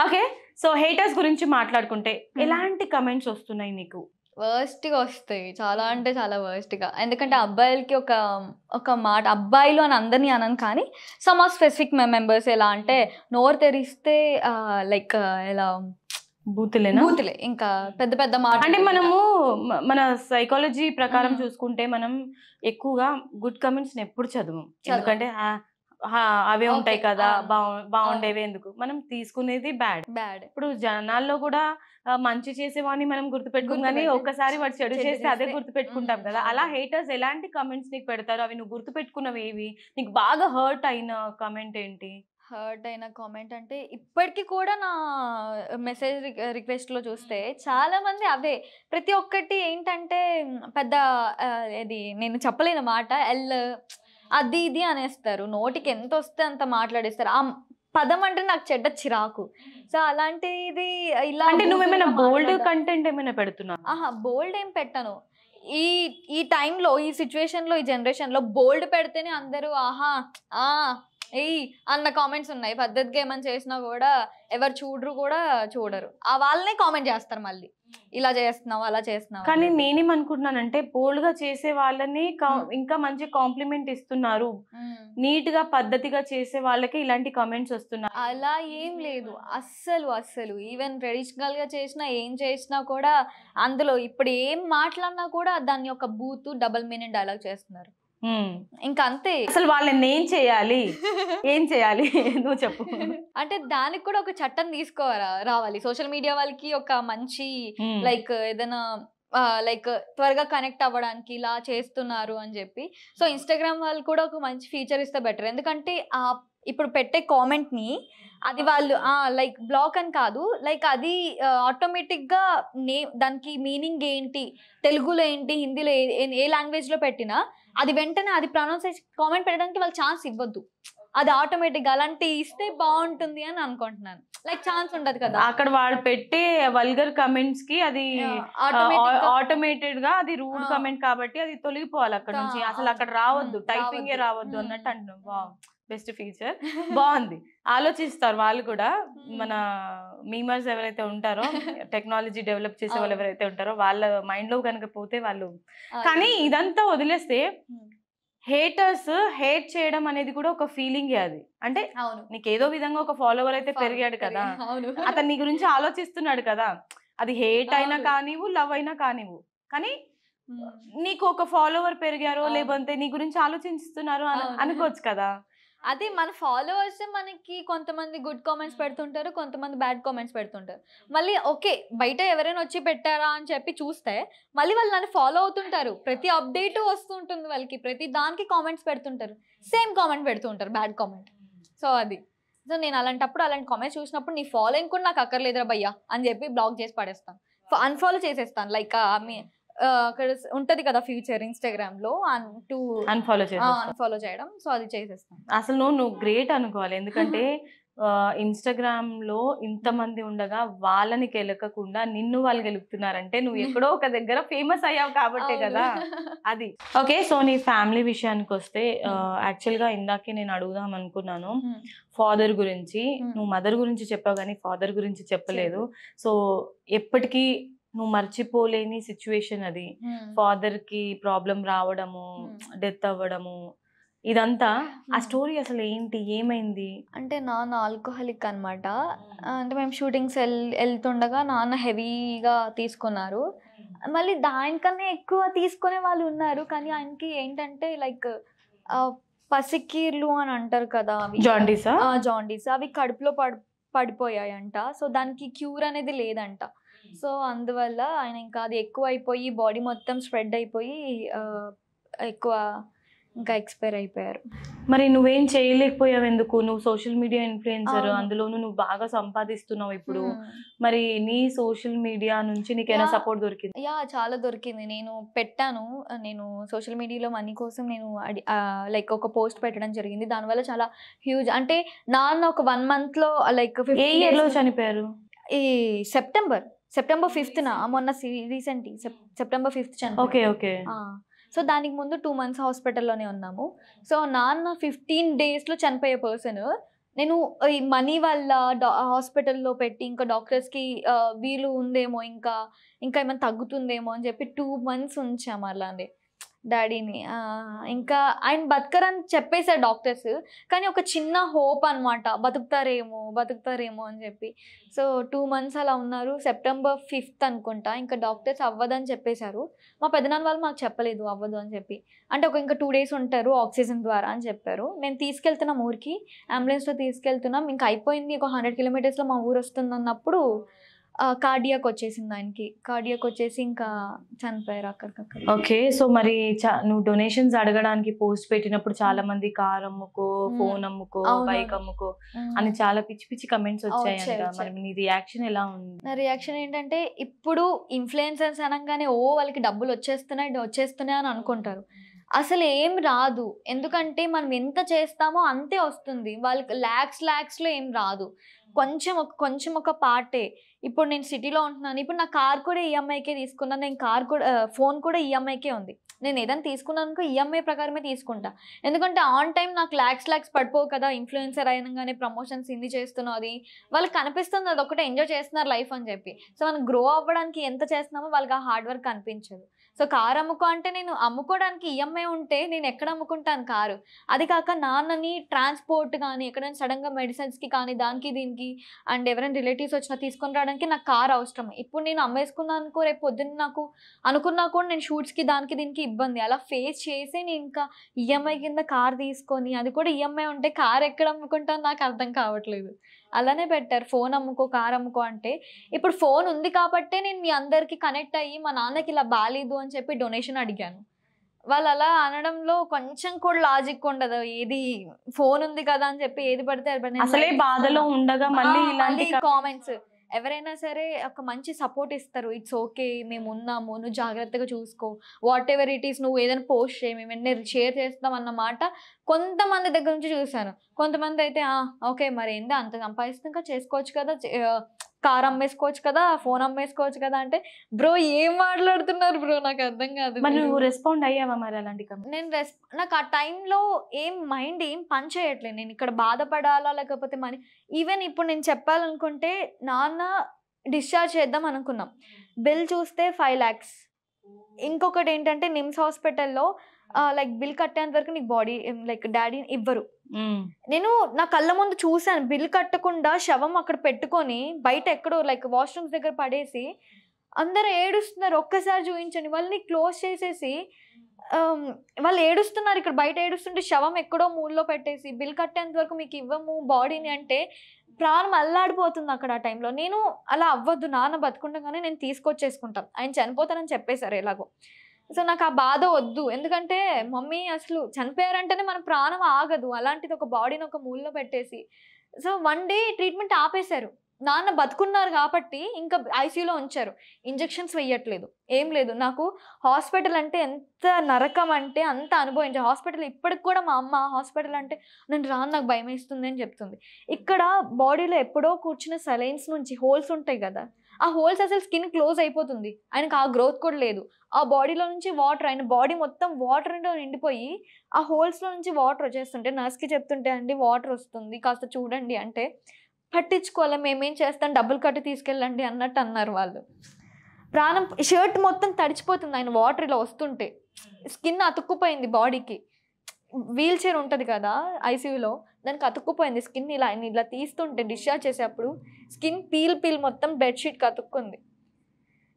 Okay, so haters గురించి మాట్లాడుకుంటే ఎలాంటి కమెంట్స్ వస్తున్నాయి నీకు? వర్స్ట్గా వస్తాయి, చాలా అంటే చాలా వర్స్ట్గా. ఎందుకంటే అబ్బాయిలకి ఒక మాట, అబ్బాయిలు అని అందరినీ అనను కానీ సమ్ ఆఫ్ స్పెసిఫిక్ మెంబర్స్ ఎలా అంటే నోరు తెరిస్తే లైక్ ఎలా బూతులే, ఇంకా పెద్ద పెద్ద మాట. అంటే మనము మన సైకాలజీ ప్రకారం చూసుకుంటే మనం ఎక్కువగా గుడ్ కమెంట్స్ ఎప్పుడు చదవం, ఎందుకంటే అవే ఉంటాయి కదా, బాగుండేవి ఎందుకు, మనం తీసుకునేది బ్యాడ్. ఇప్పుడు జనాల్లో కూడా మంచి చేసేవాడిని మనం గుర్తుపెట్టుకుని కానీ ఒక్కసారి వాడు చెడు చేస్తే అదే గుర్తుపెట్టుకుంటాం కదా. అలా హేటర్స్ ఎలాంటి కమెంట్స్ నీకు పెడతారు? అవి నువ్వు గుర్తుపెట్టుకున్నవి ఏవి? నీకు బాగా హర్ట్ అయిన కమెంట్ ఏంటి? హర్ట్ అయిన కామెంట్ అంటే ఇప్పటికీ కూడా నా మెసేజ్ రిక్వెస్ట్లో చూస్తే చాలా మంది అవే. ప్రతి ఒక్కటి ఏంటంటే పెద్ద ఇది నేను చెప్పలేని మాట అది ఇది అనేస్తారు, నోటికి ఎంత వస్తే అంత మాట్లాడేస్తారు. ఆ పదం అంటే నాకు చెడ్డ చిరాకు. సో అలాంటిది ఇలా. అంటే నువ్వేమైనా బోల్డ్ కంటెంట్ ఏమైనా పెడుతున్నావు? బోల్డ్ ఏం పెట్టను. ఈ టైంలో, ఈ సిచ్యువేషన్లో, ఈ జనరేషన్లో బోల్డ్ పెడితేనే అందరూ అన్న కామెంట్స్ ఉన్నాయి. పద్ధతిగా ఏమైనా చేసినా కూడా ఎవరు చూడరు, వాళ్ళనే కామెంట్ చేస్తారు మళ్ళీ, ఇలా చేస్తున్నావు అలా చేస్తున్నావు. కానీ నేనేమనుకుంటున్నానంటే బోల్డ్ గా చేసే వాళ్ళని ఇంకా మంచి కాంప్లిమెంట్ ఇస్తున్నారు, నీట్ గా పద్ధతిగా చేసే వాళ్ళకి ఇలాంటి కామెంట్స్ వస్తున్నాయి. అలా ఏం లేదు అస్సలు. ఈవెన్ ట్రెడిషనల్ గా చేసినా ఏం చేసినా కూడా అందులో ఇప్పుడు ఏం మాట్లాడినా కూడా దాన్ని ఒక బూత్ డబుల్ మీనింగ్ డైలాగ్ చేస్తున్నారు. ఇంకా అంతే. అసలు వాళ్ళని ఏం చేయాలి నువ్వు చెప్పు. అంటే దానికి కూడా ఒక చట్టం రావాలి. సోషల్ మీడియా వాళ్ళకి ఒక మంచి లైక్ ఏదైనా లైక్ త్వరగా కనెక్ట్ అవ్వడానికి ఇలా చేస్తున్నారు అని చెప్పి. సో ఇన్స్టాగ్రామ్ వాళ్ళు కూడా ఒక మంచి ఫీచర్ ఇస్తే బెటర్. ఎందుకంటే ఇప్పుడు పెట్టే కామెంట్ ని అది వాళ్ళు లైక్ బ్లాక్ అని కాదు, లైక్ అది ఆటోమేటిక్గా దానికి మీనింగ్ ఏంటి, తెలుగులో ఏంటి, హిందీలో ఏ లాంగ్వేజ్ లో పెట్టినా అది వెంటనే అది ప్రొనౌన్సియేషన్ కామెంట్ పెట్టడానికి వాళ్ళు ఛాన్స్ ఇవ్వద్దు. అది ఆటోమేటిక్గా అలాంటి ఇస్తే బాగుంటుంది అని అనుకుంటున్నాను. లైక్ ఛాన్స్ ఉండదు కదా అక్కడ వాళ్ళు పెట్టే వల్గర్ కమెంట్స్ కి. అది ఆటోమేటెడ్ గా అది రూడ్ కమెంట్ కాబట్టి అది తొలగిపోవాలి అక్కడ నుంచి, అసలు అక్కడ రావద్దు, టైపింగ్ రావద్దు అన్నట్టు అంటున్నాం. బెస్ట్ ఫీచర్, బాగుంది. ఆలోచిస్తారు వాళ్ళు కూడా, మన మీమర్స్ ఎవరైతే ఉంటారో, టెక్నాలజీ డెవలప్ చేసే వాళ్ళు ఎవరైతే ఉంటారో వాళ్ళ మైండ్ లో కనుక పోతే వాళ్ళు. కానీ ఇదంతా వదిలేస్తే హేటర్స్ హేట్ చేయడం అనేది కూడా ఒక ఫీలింగే. అది అంటే నీకు ఏదో విధంగా ఒక ఫాలోవర్ అయితే పెరిగాడు కదా, అతను నీ గురించి ఆలోచిస్తున్నాడు కదా, అది హేట్ అయినా కానివ్వు, లవ్ అయినా కానివ్వు, కానీ నీకు ఒక ఫాలోవర్ పెరిగారో లేకపోతే నీ గురించి ఆలోచిస్తున్నారు అనుకోవచ్చు కదా. అదే మన ఫాలోవర్స్ మనకి కొంతమంది గుడ్ కామెంట్స్ పెడుతుంటారు, కొంతమంది బ్యాడ్ కామెంట్స్ పెడుతుంటారు. మళ్ళీ ఓకే బయట ఎవరైనా వచ్చి పెట్టారా అని చెప్పి చూస్తే మళ్ళీ వాళ్ళు నన్ను ఫాలో అవుతుంటారు, ప్రతి అప్డేట్ వస్తుంటుంది వాళ్ళకి, ప్రతి దానికి కామెంట్స్ పెడుతుంటారు, సేమ్ కామెంట్ పెడుతుంటారు, బ్యాడ్ కామెంట్. సో అది. సో నేను అలాంటప్పుడు అలాంటి కామెంట్స్ చూసినప్పుడు నీ ఫాలోయింగ్ కూడా నాకు అక్కర్లేదురా భయ్యా అని చెప్పి బ్లాక్ చేసి పడేస్తాను, అన్ఫాలో చేసేస్తాను. లైక్ అక్కడ ఉంటది కదా ఫీచర్ ఇన్స్టాగ్రామ్ లో అన్ఫాలో చేయడం, సో అది చేసేస్తాను. అసలు నువ్వు గ్రేట్ అనుకోవాలి, ఎందుకంటే ఇన్స్టాగ్రామ్ లో ఇంతమంది ఉండగా వాళ్ళని గెలకకుండా నిన్ను వాళ్ళు గెలుపుతున్నారంటే నువ్వు ఎక్కడో ఒక దగ్గర ఫేమస్ అయ్యావు కాబట్టే కదా అది. ఓకే, సో నీ ఫ్యామిలీ విషయానికి వస్తే యాక్చువల్ గా ఇందాకే నేను అడుగుదాం అనుకున్నాను ఫాదర్ గురించి. నువ్వు మదర్ గురించి చెప్పావు కానీ ఫాదర్ గురించి చెప్పలేదు. సో ఎప్పటికీ నువ్వు మర్చిపోలేని సిచ్యువేషన్ అది, ఫాదర్ కి ప్రాబ్లం రావడము, డెత్ అవ్వడము, ఇదంతా ఆ స్టోరీ అసలు ఏంటి, ఏమైంది? అంటే నాన్న ఆల్కహాలిక్ అనమాట. అంటే మేము షూటింగ్స్ వెళ్తుండగా నాన్న హెవీగా తీసుకున్నారు, మళ్ళీ దానికన్నా ఎక్కువ తీసుకునే వాళ్ళు ఉన్నారు. కానీ ఆయనకి ఏంటంటే లైక్ పసికీర్లు అని అంటారు కదా, జాండీస్, అవి కడుపులో పడిపోయాయంట. సో దానికి క్యూర్ అనేది లేదంట. సో అందువల్ల ఆయన ఇంకా అది ఎక్కువ అయిపోయి బాడీ మొత్తం స్ప్రెడ్ అయిపోయి ఎక్కువ ఇంకా ఎక్స్పైర్ అయిపోయారు. మరి నువ్వేం చేయలేకపోయావు ఎందుకు? నువ్వు సోషల్ మీడియా ఇన్ఫ్లుయెన్సర్, అందులోనూ నువ్వు బాగా సంపాదిస్తున్నావు ఇప్పుడు. మరి నీ సోషల్ మీడియా నుంచి నీకేమైనా సపోర్ట్ దొరికింది? చాలా దొరికింది. నేను పెట్టాను, నేను సోషల్ మీడియాలో మనీ కోసం నేను లైక్ ఒక పోస్ట్ పెట్టడం జరిగింది. దానివల్ల చాలా హ్యూజ్, అంటే నాన్న ఒక 1 month లో లైక్ ఏ ఇయర్ లో చనిపోయారు? ఈ సెప్టెంబర్ 5th మొన్న రీసెంట్ సెప్టెంబర్ 5th చనిపోయారు. సో దానికి ముందు 2 months హాస్పిటల్లోనే ఉన్నాము. సో నాన్న 15 days లో చనిపోయే పర్సన్ నేను ఈ మనీ వల్ల హాస్పిటల్లో పెట్టి ఇంకా డాక్టర్స్కి వీలు ఉందేమో, ఇంకా ఇంకా ఏమైనా తగ్గుతుందేమో అని చెప్పి 2 months ఉంచాము అలానే డాడీని. ఇంకా ఆయన బతకరని చెప్పేశారు డాక్టర్స్. కానీ ఒక చిన్న హోప్ అనమాట, బతుకుతారేమో బతుకుతారేమో అని చెప్పి. సో 2 months అలా ఉన్నారు. September 5th అనుకుంటా ఇంకా డాక్టర్స్ అవ్వదని చెప్పేశారు. మా పెదనాన్న వాళ్ళు మాకు చెప్పలేదు అవ్వదు అని చెప్పి. అంటే ఇంకా 2 days ఉంటారు ఆక్సిజన్ ద్వారా అని చెప్పారు. నేను తీసుకెళ్తున్నాం ఊరికి, అంబులెన్స్లో తీసుకెళ్తున్నాం. ఇంకా అయిపోయింది, ఒక 100 kilometers మా ఊరు వస్తుంది అన్నప్పుడు కార్డియాక్ వచ్చేసింది ఆయనకి. కార్డియాక్ వచ్చేసి ఇంకా చనిపోయారు అక్కడికక్కడ. ఓకే. సో మరి నువ్వు డొనేషన్స్ అడగడానికి పోస్ట్ పెట్టినప్పుడు చాలా మంది కార్ అమ్ముకో, ఫోన్ అమ్ముకో, బైక్ అమ్ముకో అని చాలా పిచ్చి పిచ్చి కమెంట్స్ వచ్చాయంట. మరి నీ రియాక్షన్ ఎలా ఉంది? నా రియాక్షన్ ఏంటంటే, ఇప్పుడు ఇన్ఫ్లుయెన్సర్స్ అనగానే వాళ్ళకి డబ్బులు వచ్చేస్తున్నాయి అని అనుకుంటారు. అసలు ఏం రాదు. ఎందుకంటే మనం ఎంత చేస్తామో అంతే వస్తుంది. వాళ్ళకి ల్యాక్స్లో ఏం రాదు. కొంచెం ఒక పార్టే. ఇప్పుడు నేను సిటీలో ఉంటున్నాను. ఇప్పుడు నా కార్ కూడా ఈఎంఐకే తీసుకున్నాను. నేను కార్ కూడా ఫోన్ కూడా ఈఎంఐకే ఉంది. నేను ఏదైనా తీసుకున్నాను ఈఎంఐ ప్రకారమే తీసుకుంటా. ఎందుకంటే ఆన్ టైం నాకు ల్యాక్స్ పడిపోవు కదా. ఇన్ఫ్లుయెన్సర్ అయినగానే ప్రమోషన్స్ ఇన్ని చేస్తున్నది వాళ్ళకి కనిపిస్తుంది, అది ఒకటే ఎంజాయ్ చేస్తున్నారు లైఫ్ అని చెప్పి. సో మనం గ్రో అవ్వడానికి ఎంత చేస్తున్నామో వాళ్ళకి ఆ హార్డ్ వర్క్ కనిపించదు. సో కార్ అమ్ముకో అంటే, నేను అమ్ముకోవడానికి ఈఎంఐ ఉంటే నేను ఎక్కడ అమ్ముకుంటాను కారు? అది కాక నాన్నని ట్రాన్స్పోర్ట్ కానీ ఎక్కడైనా సడన్గా మెడిసిన్స్కి కానీ దానికి దీనికి అండ్ ఎవరైనా రిలేటివ్స్ వచ్చినా తీసుకొని రావడానికి నాకు కార్ అవసరం. ఇప్పుడు నేను అమ్మేసుకున్నాను అనుకో, రేపు పొద్దున్న నాకు అనుకున్నా కూడా నేను షూట్స్కి దానికి దీనికి ఇబ్బంది. అలా ఫేస్ చేసి నేను ఇంకా ఈఎంఐ కింద కార్ తీసుకొని, అది కూడా ఈఎంఐ ఉంటే కార్ ఎక్కడ అమ్ముకుంటాను నాకు అర్థం కావట్లేదు. అలానే బెటర్ ఫోన్ అమ్ముకో, కార్ అమ్ముకో అంటే. ఇప్పుడు ఫోన్ ఉంది కాబట్టే నేను మీ అందరికి కనెక్ట్ అయ్యి మా నాన్నకి ఇలా బాగాలేదు అని చెప్పి డొనేషన్ అడిగాను. వాళ్ళు అలా అనడంలో కొంచెం కూడా లాజిక్ ఉండదు. ఏది ఫోన్ ఉంది కదా అని చెప్పి ఏది పడితే అసలే బాధలో ఉండగా మళ్ళీ ఇలాంటి కామెంట్స్. ఎవరైనా సరే ఒక మంచి సపోర్ట్ ఇస్తారు. ఇట్స్ ఓకే, మేము ఉన్నాము, నువ్వు జాగ్రత్తగా చూసుకో, వాట్ ఎవర్ ఇట్ ఈస్, నువ్వు ఏదైనా పోస్ట్ చేయి, మేము వెంటనే షేర్ చేస్తాం అన్నమాట కొంతమంది దగ్గర నుంచి చూశాను. కొంతమంది అయితే ఓకే మరి ఏందా అంత సంపాదిస్తున్నాక చేసుకోవచ్చు కదా, కార్ అమ్మేసుకోవచ్చు కదా, ఫోన్ అమ్మేసుకోవచ్చు కదా అంటే, బ్రో ఏం మాట్లాడుతున్నారు బ్రో, నాకు అర్థం కాదు. నువ్వు రెస్పాండ్ అయ్యావా మరి అలాంటి? నేను నాకు ఆ టైంలో మైండ్ ఏం పని చేయట్లేదు. నేను ఇక్కడ బాధపడాలా లేకపోతే ఈవెన్ ఇప్పుడు నేను చెప్పాలనుకుంటే, నాన్న డిశ్చార్జ్ చేద్దాం అనుకున్నాం. బిల్ చూస్తే 5 lakhs. ఇంకొకటి ఏంటంటే నిమ్స్ హాస్పిటల్లో లైక్ బిల్ కట్టేంత వరకు నీకు బాడీ లైక్ డాడీ ఇవ్వరు. నేను నా కళ్ళ ముందు చూసాను, బిల్ కట్టకుండా శవం అక్కడ పెట్టుకొని బయట ఎక్కడో లైక్ వాష్రూమ్స్ దగ్గర పడేసి అందరు ఏడుస్తున్నారు. ఒక్కసారి చూపించండి. వాళ్ళని క్లోజ్ చేసేసి వాళ్ళు ఏడుస్తున్నారు, ఇక్కడ బయట ఏడుస్తుంటే శవం ఎక్కడో మూలలో పెట్టేసి బిల్ కట్టేంత వరకు మీకు ఇవ్వము బాడీని అంటే ప్రాణం అల్లాడిపోతుంది అక్కడ ఆ టైంలో. నేను అలా అవ్వద్దు, నాన్న బతుకుండగానే నేను తీసుకొచ్చేసుకుంటాను, ఆయన చనిపోతానని చెప్పేశారు ఎలాగో. సో నాకు ఆ బాధ వద్దు. ఎందుకంటే మమ్మీ అసలు చనిపోయారంటేనే మన ప్రాణం ఆగదు, అలాంటిది ఒక బాడీని ఒక మూలలో పెట్టేసి. సో 1 day ట్రీట్మెంట్ ఆపేశారు. నాన్న బతుకున్నారు కాబట్టి ఇంకా ఐసీయూలో ఉంచారు. ఇంజెక్షన్స్ వేయట్లేదు, ఏం లేదు. నాకు హాస్పిటల్ అంటే ఎంత నరకం అంటే అంత అనుభవించే హాస్పిటల్. ఇప్పటికి కూడా మా అమ్మ హాస్పిటల్ అంటే నేను రాను, నాకు భయం వేస్తుంది అని చెప్తుంది. ఇక్కడ బాడీలో ఎప్పుడో కూర్చున్న సలైన్స్ నుంచి హోల్స్ ఉంటాయి కదా, ఆ హోల్స్ అసలు స్కిన్ క్లోజ్ అయిపోతుంది. ఆయనకు ఆ గ్రోత్ కూడా లేదు. ఆ బాడీలో నుంచి వాటర్, ఆయన బాడీ మొత్తం వాటర్ నిండిపోయి ఆ హోల్స్లో నుంచి వాటర్ వచ్చేస్తుంటే నర్స్కి చెప్తుంటే, అండి వాటర్ వస్తుంది కాస్త చూడండి అంటే, పట్టించుకోవాలి, మేమేం చేస్తాం, డబ్బులు కట్టి తీసుకెళ్ళండి అన్నట్టు అన్నారు వాళ్ళు. ప్రాణం, షర్ట్ మొత్తం తడిచిపోతుంది ఆయన వాటర్ ఇలా వస్తుంటే, స్కిన్ అతుక్కుపోయింది బాడీకి. వీల్ చైర్ ఉంటుంది కదా ఐసీయూలో, దానికి అతుక్కుపోయింది స్కిన్. ఇలా తీస్తుంటే డిశ్చార్జ్ చేసేటప్పుడు స్కిన్ పీల్ మొత్తం బెడ్షీట్కి అతుక్కుంది.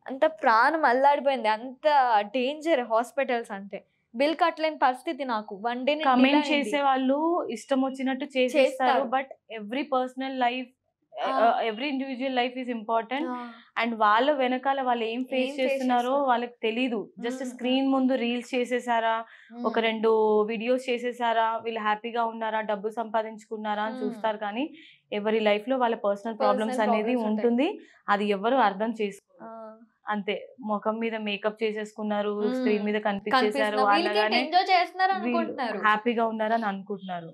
అంత ప్రాణం అల్లాడిపోయింది. అంత డేంజర్ హాస్పిటల్స్ అంటే. బిల్ కట్టలేని పరిస్థితి నాకు. 1 day కమెంట్ చేసే వాళ్ళు ఇష్టం వచ్చినట్టు చేసేస్తారు. But every personal life, every individual life is important. And వాళ్ళ వెనకాల వాళ్ళు ఏం ఫేస్ చేస్తున్నారో వాళ్ళకి తెలీదు. జస్ట్ స్క్రీన్ ముందు రీల్స్ చేసేసారా, ఒక 2 వీడియోస్ చేసేసారా, వీళ్ళు హ్యాపీగా ఉన్నారా, డబ్బు సంపాదించుకున్నారా అని చూస్తారు. కానీ ఎవరి లైఫ్ లో వాళ్ళ పర్సనల్ ప్రాబ్లమ్స్ అనేది ఉంటుంది. అది ఎవరు అర్థం చేసుకో. అంతే, ముఖం మీద మేకప్ చేసేసుకున్నారు, స్క్రీన్ మీద కనిపించేశారు, హ్యాపీగా ఉన్నారని అనుకుంటున్నారు.